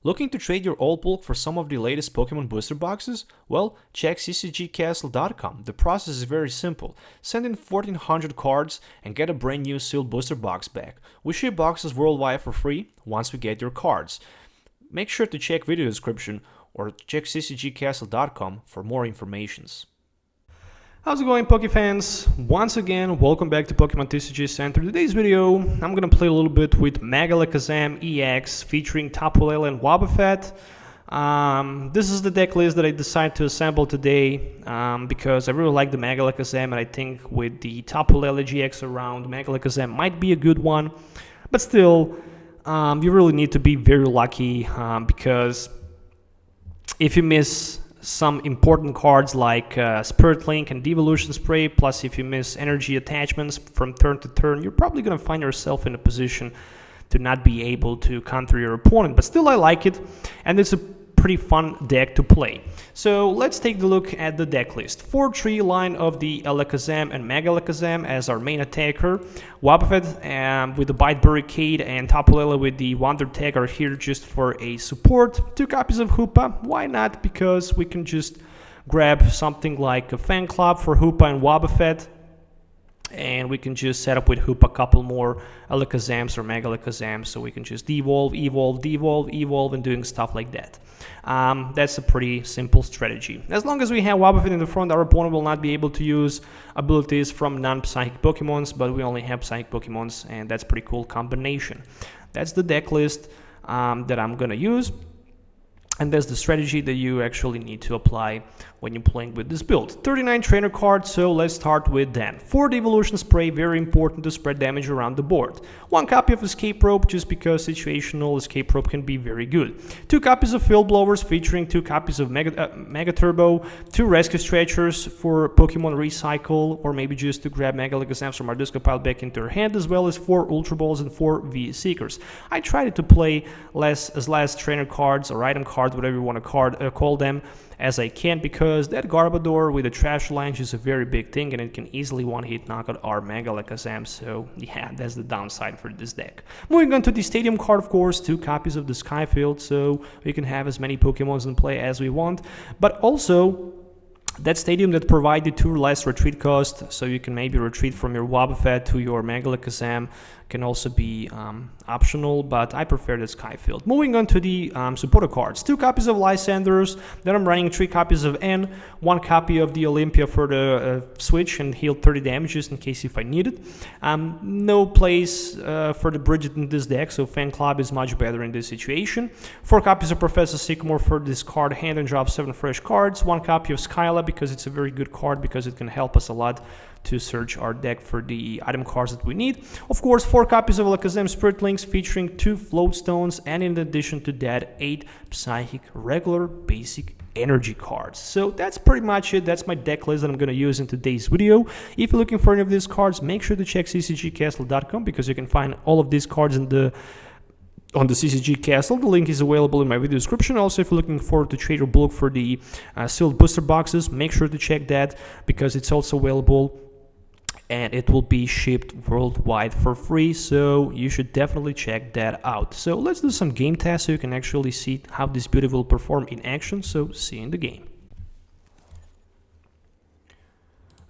Looking to trade your old bulk for some of the latest Pokemon booster boxes? Well, check ccgcastle.com. The process is very simple. Send in 1400 cards and get a brand new sealed booster box back. We ship boxes worldwide for free once we get your cards. Make sure to check video description or check ccgcastle.com for more informations. How's it going, Pokefans? Once again, welcome back to Pokemon TCG Center. Today's video, I'm gonna play a little bit with M Alakazam-EX featuring Tapu Lele and Wobbuffet. This is the deck list that I decided to assemble today because I really like the M Alakazam, and I think with the Tapu Lele-GX around, M Alakazam might be a good one. But still, you really need to be very lucky because if you miss some important cards like Spirit Link and Devolution Spray, plus if you miss energy attachments from turn to turn, you're probably going to find yourself in a position to not be able to counter your opponent. But still, I like it, and it's a pretty fun deck to play. So let's take a look at the deck list. 4-3 line of the Alakazam and M Alakazam as our main attacker. Wobbuffet with the Bite Barricade and Tapu Lele with the Wonder Tag are here just for a support. 2 copies of Hoopa. Why not? Because we can just grab something like a Fan Club for Hoopa and Wobbuffet, and we can just set up with Hoopa a couple more Alakazams or M Alakazams, so we can just evolve, and doing stuff like that. That's a pretty simple strategy. As long as we have Wobbuffet in the front, our opponent will not be able to use abilities from non-psychic Pokemons, but we only have psychic Pokemons, and that's a pretty cool combination. That's the deck list that I'm gonna use. And that's the strategy that you actually need to apply when you're playing with this build. 39 trainer cards, so let's start with them. 4 Devolution Spray, very important to spread damage around the board. 1 copy of Escape Rope, just because situational Escape Rope can be very good. 2 copies of Field Blowers, featuring 2 copies of Mega Turbo. 2 Rescue Stretchers for Pokemon Recycle, or maybe just to grab Mega Alakazams from our discard pile back into your hand, as well as 4 Ultra Balls and 4 V Seekers. I tried to play less trainer cards or item cards, whatever you want to call them, as I can, because that Garbodor with a Trash Lance is a very big thing, and it can easily one-hit knock out our M Alakazam, so yeah, that's the downside for this deck. Moving on to the Stadium card, of course, 2 copies of the Skyfield, so we can have as many Pokemons in play as we want, but also that Stadium that provided 2 less retreat cost, so you can maybe retreat from your Wobbuffet to your M Alakazam, can also be optional, but I prefer the Skyfield. Moving on to the supporter cards. 2 copies of Lysanders, then I'm running 3 copies of N, 1 copy of the Olympia for the switch and heal 30 damages in case if I need it. No place for the Bridget in this deck, so Fan Club is much better in this situation. 4 copies of Professor Sycamore for this card hand and drop 7 fresh cards. 1 copy of Skyla because it's a very good card, because it can help us a lot to search our deck for the item cards that we need. Of course, 4 copies of Alakazam Spirit Links featuring 2 Float Stones, and in addition to that, 8 Psychic regular basic energy cards. So that's pretty much it. That's my deck list that I'm going to use in today's video. If you're looking for any of these cards, make sure to check ccgcastle.com, because you can find all of these cards on the CCG Castle. The link is available in my video description. Also, if you're looking forward to trade your bulk for the sealed booster boxes, make sure to check that, because it's also available and it will be shipped worldwide for free, so you should definitely check that out. So let's do some game tests so you can actually see how this beauty will perform in action. So see you in the game.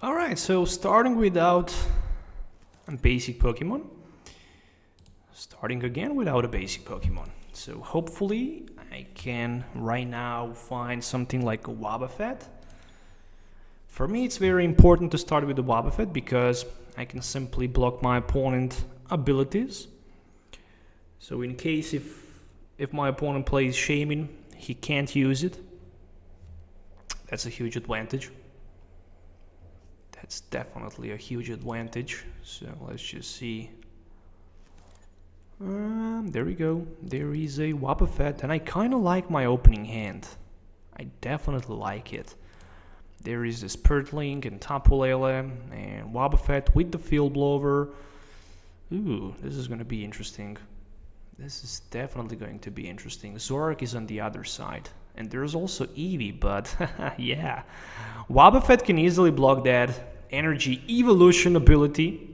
Alright, so starting without a basic Pokemon. Starting again without a basic Pokemon. So hopefully I can right now find something like a Wobbuffet. For me, it's very important to start with the Wobbuffet, because I can simply block my opponent's abilities. So in case if my opponent plays Shaman, he can't use it. That's a huge advantage. That's definitely a huge advantage. So let's just see. There we go. There is a Wobbuffet, and I kind of like my opening hand. I definitely like it. There is a Spirit Link and Tapu Lele and Wobbuffet with the Field Blower. Ooh, this is going to be interesting. This is definitely going to be interesting. Zoroark is on the other side. And there's also Eevee, but yeah. Wobbuffet can easily block that energy evolution ability.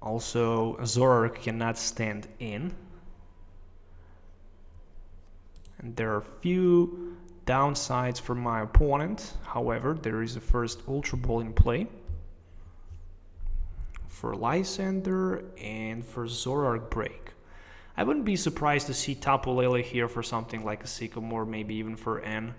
Also, Zoroark cannot stand in. And there are few downsides for my opponent. However, there is a first Ultra Ball in play for Lysander and for Zoroark Break. I wouldn't be surprised to see Tapu Lele here for something like a Sycamore, maybe even for N.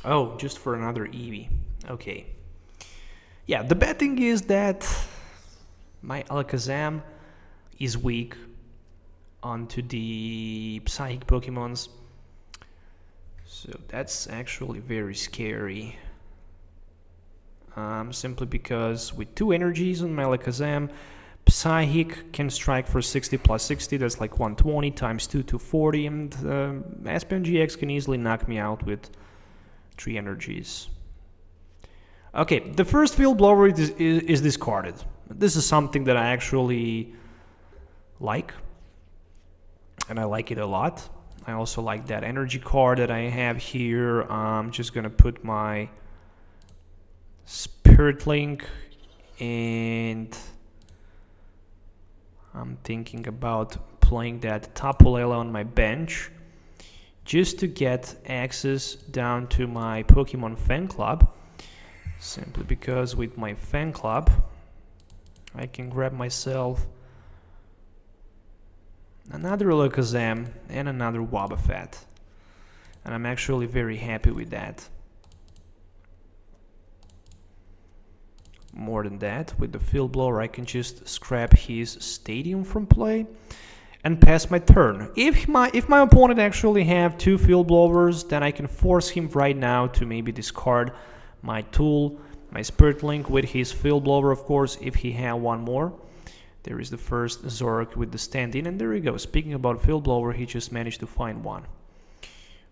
Oh, just for another Eevee. Okay. Yeah, the bad thing is that my Alakazam is weak onto the Psychic Pokemons. So that's actually very scary. Simply because with 2 energies on my Alakazam, Psychic can strike for 60 plus 60, that's like 120 times 2 to 40, and Espeon GX can easily knock me out with 3 energies. Okay, the first Field Blower is discarded. This is something that I actually like, and I like it a lot. I also like that energy card that I have here. I'm just gonna put my Spirit Link, and I'm thinking about playing that Tapu Lele on my bench just to get access down to my Pokemon fan club. Simply because with my fan club I can grab myself another Alakazam and another Wobbuffet, and I'm actually very happy with that. More than that, with the Field Blower I can just scrap his Stadium from play and pass my turn. If my opponent actually have 2 Field Blowers, then I can force him right now to maybe discard my tool, my Spirit Link with his Field Blower, of course, if he had one more. There is the first Zoroark with the stand-in, and there we go. Speaking about Field Blower, he just managed to find one.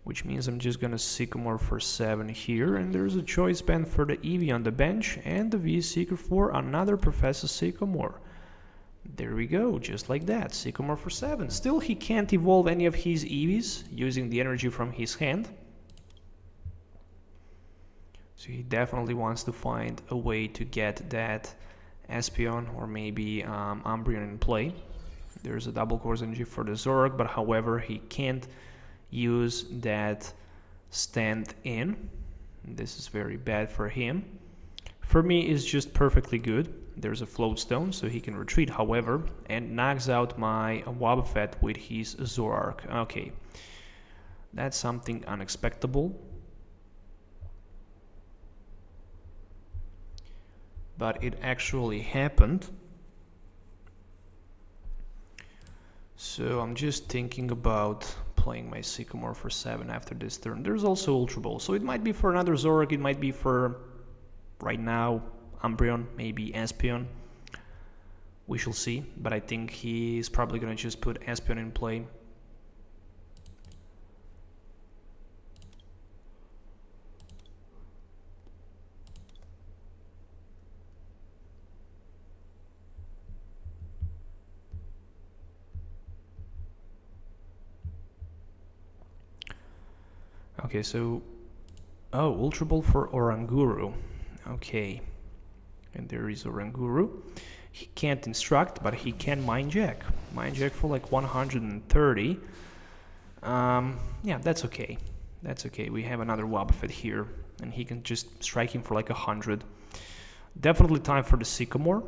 Which means I'm just gonna Sycamore for 7 here, and there's a choice band for the Eevee on the bench, and the V-Seeker for another Professor Sycamore. There we go, just like that, Sycamore for 7. Still, he can't evolve any of his Eevees using the energy from his hand. So he definitely wants to find a way to get that Espeon or maybe Umbreon in play. There's a double course energy for the Zoroark, but however he can't use that stand-in. This is very bad for him. For me, it's just perfectly good. There's a Float Stone, so he can retreat, however, and knocks out my Wobbuffet with his Zoroark. Okay, that's something unexpected. But it actually happened. So I'm just thinking about playing my Sycamore for 7 after this turn. There's also Ultra Ball, so it might be for another Zoroark, it might be for, right now, Umbreon, maybe Espeon. We shall see, but I think he's probably gonna just put Espeon in play. Okay, so, oh, Ultra Ball for Oranguru. Okay, and there is Oranguru. He can't instruct, but he can Mind Jack. Mind Jack for like 130. Yeah, that's okay. That's okay. We have another Wobbuffet here, and he can just strike him for like 100. Definitely time for the Sycamore.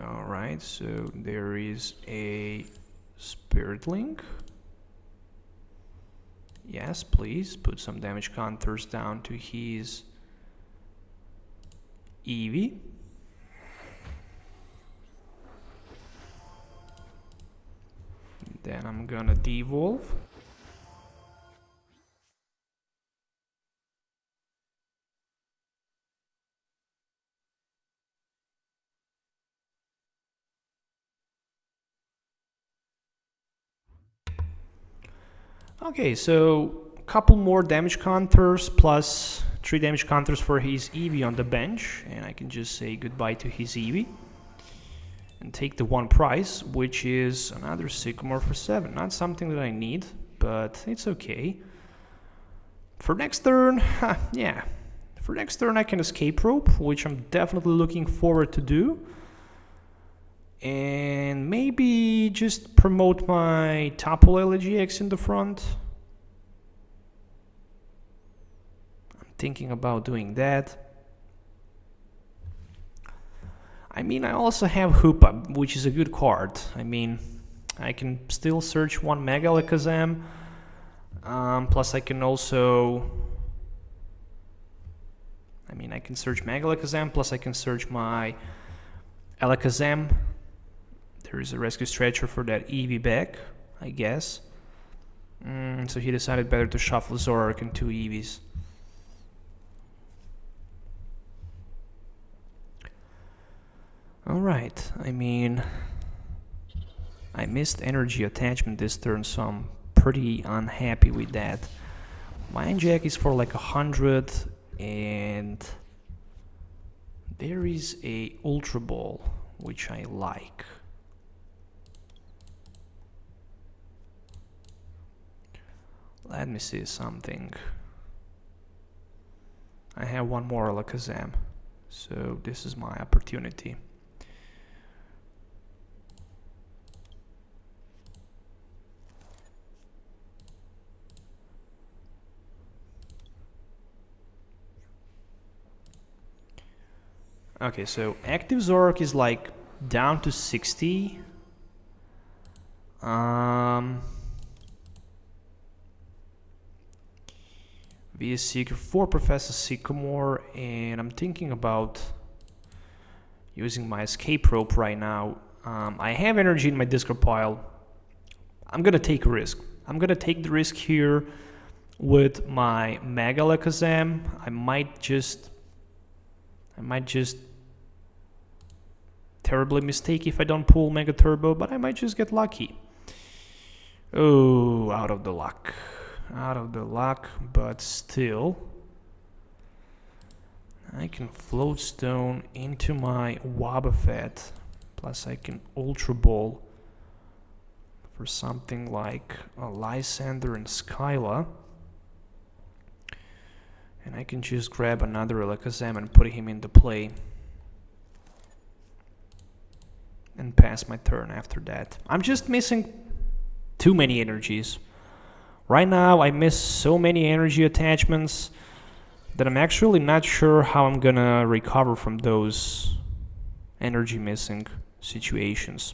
Alright, so there is a Spirit Link. Yes, please, put some damage counters down to his Eevee. Then I'm gonna devolve. Okay, so a couple more damage counters plus 3 damage counters for his Eevee on the bench, and I can just say goodbye to his Eevee and take the 1 prize, which is another Sycamore for 7. Not something that I need, but it's okay. For next turn, yeah. For next turn I can escape rope, which I'm definitely looking forward to do. And maybe just promote my Tapu Lele-GX in the front. I'm thinking about doing that. I mean, I also have Hoopa, which is a good card. I mean, I can still search one Mega Alakazam. Plus I can also... I can search Mega Alakazam, plus I can search my Alakazam. There is a rescue stretcher for that Eevee back, I guess. So he decided better to shuffle Zoroark and 2 Eevees. Alright, I mean, I missed energy attachment this turn, so I'm pretty unhappy with that. Mind Jack is for like 100, and there is a Ultra Ball, which I like. Let me see something. I have one more Alakazam, so this is my opportunity. Okay, so active Zoroark is like down to 60. VS Seeker for Professor Sycamore, and I'm thinking about using my escape rope right now. I have energy in my discard pile. I'm gonna take a risk. I'm gonna take the risk here with my Mega Alakazam. I might just terribly mistake if I don't pull Mega Turbo, but I might just get lucky. Oh, out of the luck. Out of the luck, but still. I can Float Stone into my Wobbuffet, plus I can Ultra Ball for something like a Lysander and Skyla. And I can just grab another Alakazam and put him into play. And pass my turn after that. I'm just missing too many energies. Right now I miss so many energy attachments that I'm actually not sure how I'm gonna recover from those energy missing situations.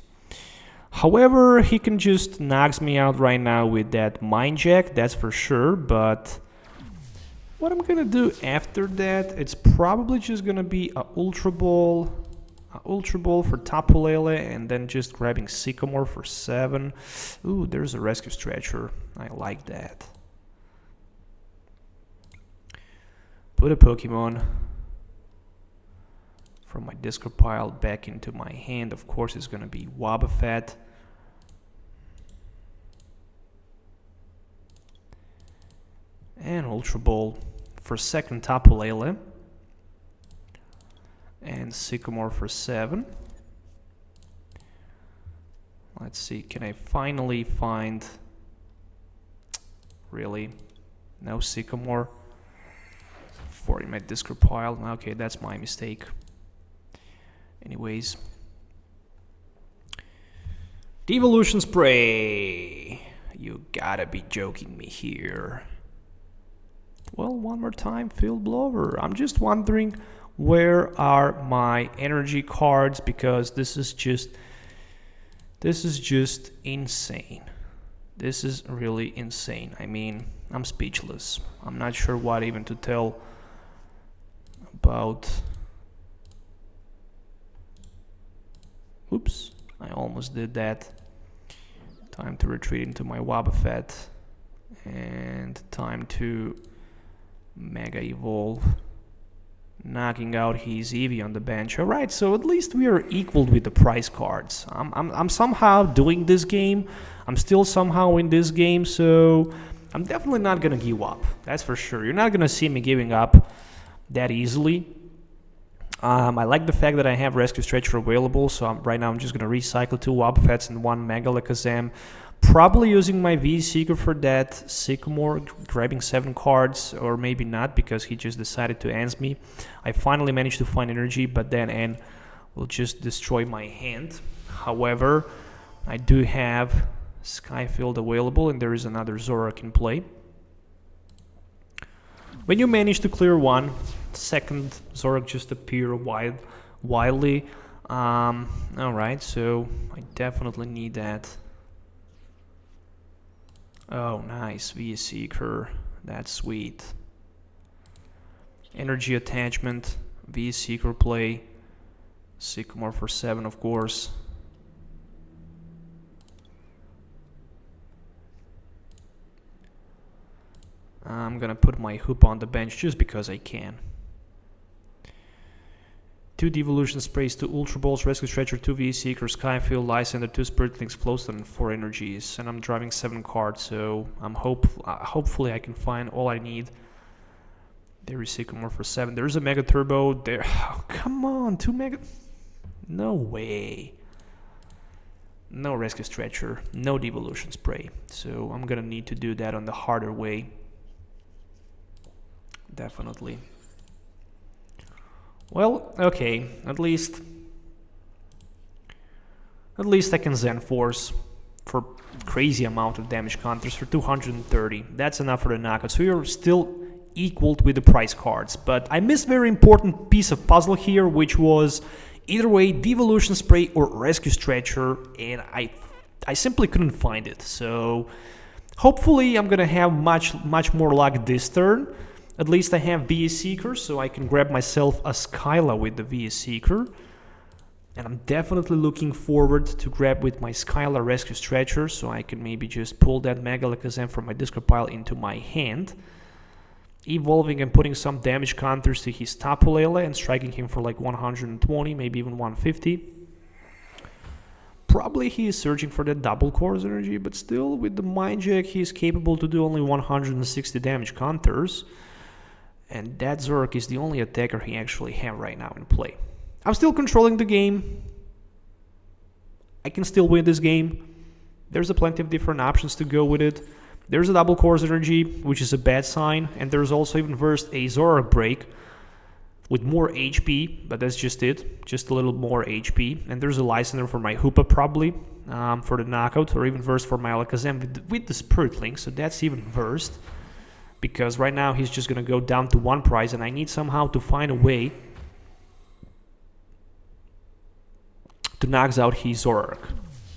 However, he can just knocks me out right now with that Mind Jack, that's for sure, but what I'm gonna do after that, it's probably just gonna be a Ultra Ball for Tapu Lele, and then just grabbing Sycamore for 7. Ooh, there's a rescue stretcher. I like that. Put a Pokemon from my discard pile back into my hand. Of course, it's gonna be Wobbuffet. And Ultra Ball for 2nd Tapu Lele. And Sycamore for 7. Let's see, can I finally find... Really? No Sycamore? 40 my discard pile. Okay, that's my mistake. Anyways. Devolution Spray! You gotta be joking me here. Well, one more time, Field Blower. I'm just wondering... where are my energy cards, because this is just insane. This is really insane. I mean, I'm speechless. I'm not sure what even to tell about. Oops, I almost did that. Time to retreat into my Wobbuffet, and time to Mega Evolve, knocking out his Eevee on the bench. Alright, so at least we are equal with the prize cards. I'm somehow doing this game. I'm still somehow in this game, so I'm definitely not gonna give up. That's for sure. You're not gonna see me giving up that easily. I like the fact that I have Rescue Stretcher available, so right now I'm just gonna recycle 2 Wobbuffets and 1 Mega Alakazam. Probably using my V-Seeker for that Sycamore, grabbing 7 cards, or maybe not, because he just decided to ans me. I finally managed to find energy, but then N will just destroy my hand. However, I do have Skyfield available, and there is another Zoroark in play. When you manage to clear one, second Zoroark just appear wildly. Alright, so I definitely need that. Oh, nice, V-Seeker. That's sweet. Energy attachment, V-Seeker play. Sycamore for 7, of course. I'm gonna put my Hoopa on the bench just because I can. 2 Devolution Sprays, 2 Ultra Balls, Rescue Stretcher, 2 V-Seeker, Skyfield, Lysander, 2 Spiritlings, Flowstone, and 4 energies. And I'm driving 7 cards, so I'm hopefully I can find all I need. There is Sycamore for 7. There's a Mega Turbo. There. Oh, come on, 2 Mega. No way. No Rescue Stretcher, no Devolution Spray. So I'm gonna need to do that on the harder way. Definitely. Well, okay, at least I can Zen Force for crazy amount of damage counters for 230. That's enough for the knockout. So you're still equal with the price cards. But I missed a very important piece of puzzle here, which was either way Devolution Spray or Rescue Stretcher, and I simply couldn't find it. So hopefully I'm gonna have much more luck this turn. At least I have V-Seeker, so I can grab myself a Skyla with the V-Seeker. And I'm definitely looking forward to grab with my Skyla Rescue Stretcher, so I can maybe just pull that Mega Alakazam from my discard pile into my hand. Evolving and putting some damage counters to his Tapu Lele and striking him for like 120, maybe even 150. Probably he is searching for that double CORSAIR energy, but still with the Mind Jack he is capable to do only 160 damage counters. And that Zoroark is the only attacker he actually have right now in play. I'm still controlling the game. I can still win this game. There's plenty of different options to go with it. There's a double CORSAIR energy, which is a bad sign. And there's also even versed a Zoroark break with more HP, but that's just it. Just a little more HP. And there's a Lysander for my Hoopa probably for the knockout, or even versed for my Alakazam with the Spiritlink, so that's even versed. Because right now he's just going to go down to 1 price, and I need somehow to find a way to knock out his Zoroark.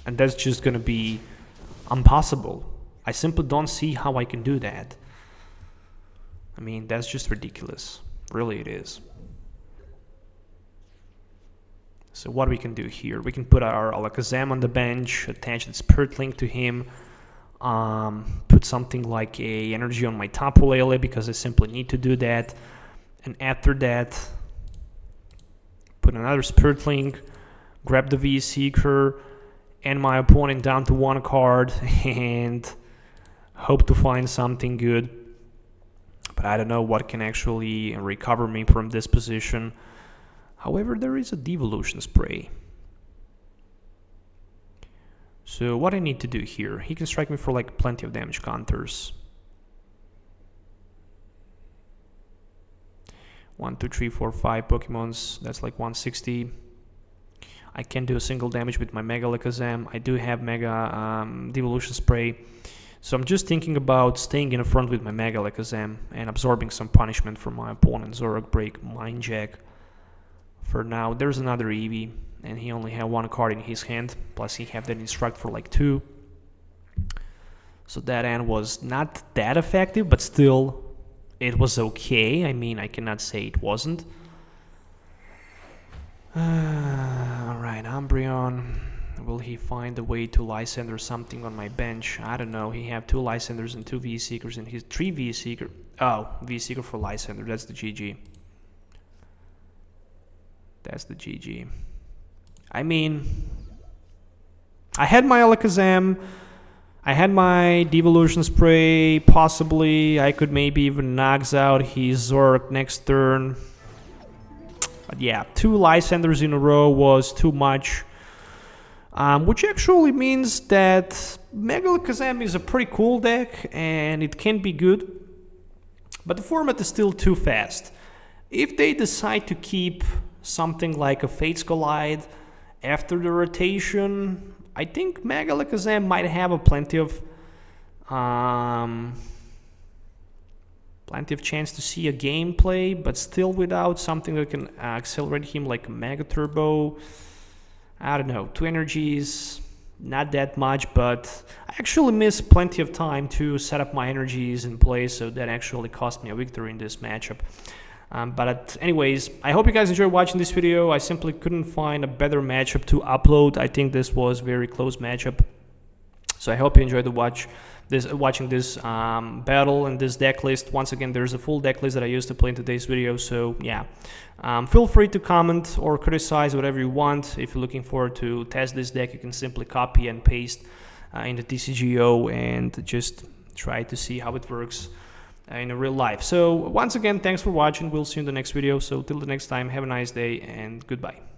And that's just going to be impossible. I simply don't see how I can do that. I mean, that's just ridiculous. Really it is. So what we can do here, we can put our Alakazam on the bench, attach the Spiritlink to him, put something like a energy on my Tapu Lele because I simply need to do that, and after that put another Spiritlink, grab the V-Seeker and my opponent down to 1 card and hope to find something good. But I don't know what can actually recover me from this position. However, there is a Devolution Spray. So what I need to do here, he can strike me for like plenty of damage counters. 1, 2, 3, 4, 5 Pokemons, that's like 160. I can do a single damage with my Mega Alakazam. I do have Mega Devolution Spray. So I'm just thinking about staying in the front with my Mega Alakazam and absorbing some punishment from my opponent. Zoroark break, Mind Jack. For now, there's another Eevee, and he only had 1 card in his hand, plus he had that Instruct for like 2. So that end was not that effective, but still, it was okay. I mean, I cannot say it wasn't. Alright, Umbreon. Will he find a way to Lysander something on my bench? I don't know. He have 2 Lysanders and 2 V-Seekers and his 3 V-Seeker. Oh, V-Seeker for Lysander. That's the GG. That's the GG. I mean, I had my Alakazam. I had my Devolution Spray, possibly I could maybe even knocks out his Zork next turn. But yeah, 2 Lysanders in a row was too much. Which actually means that Mega Alakazam is a pretty cool deck and it can be good. But the format is still too fast. If they decide to keep something like a Fates Collide after the rotation, I think Mega Alakazam might have plenty of chance to see a gameplay, but still without something that can accelerate him like Mega Turbo. I don't know, 2 energies, not that much, but I actually missed plenty of time to set up my energies in place, so that actually cost me a victory in this matchup. But anyways, I hope you guys enjoyed watching this video. I simply couldn't find a better matchup to upload. I think this was a very close matchup. So I hope you enjoyed watching this battle and this deck list. Once again, there's a full deck list that I used to play in today's video. So yeah, feel free to comment or criticize whatever you want. If you're looking forward to test this deck, you can simply copy and paste in the TCGO and just try to see how it works in real life. So once again, thanks for watching. We'll see you in the next video. So till the next time, have a nice day and goodbye.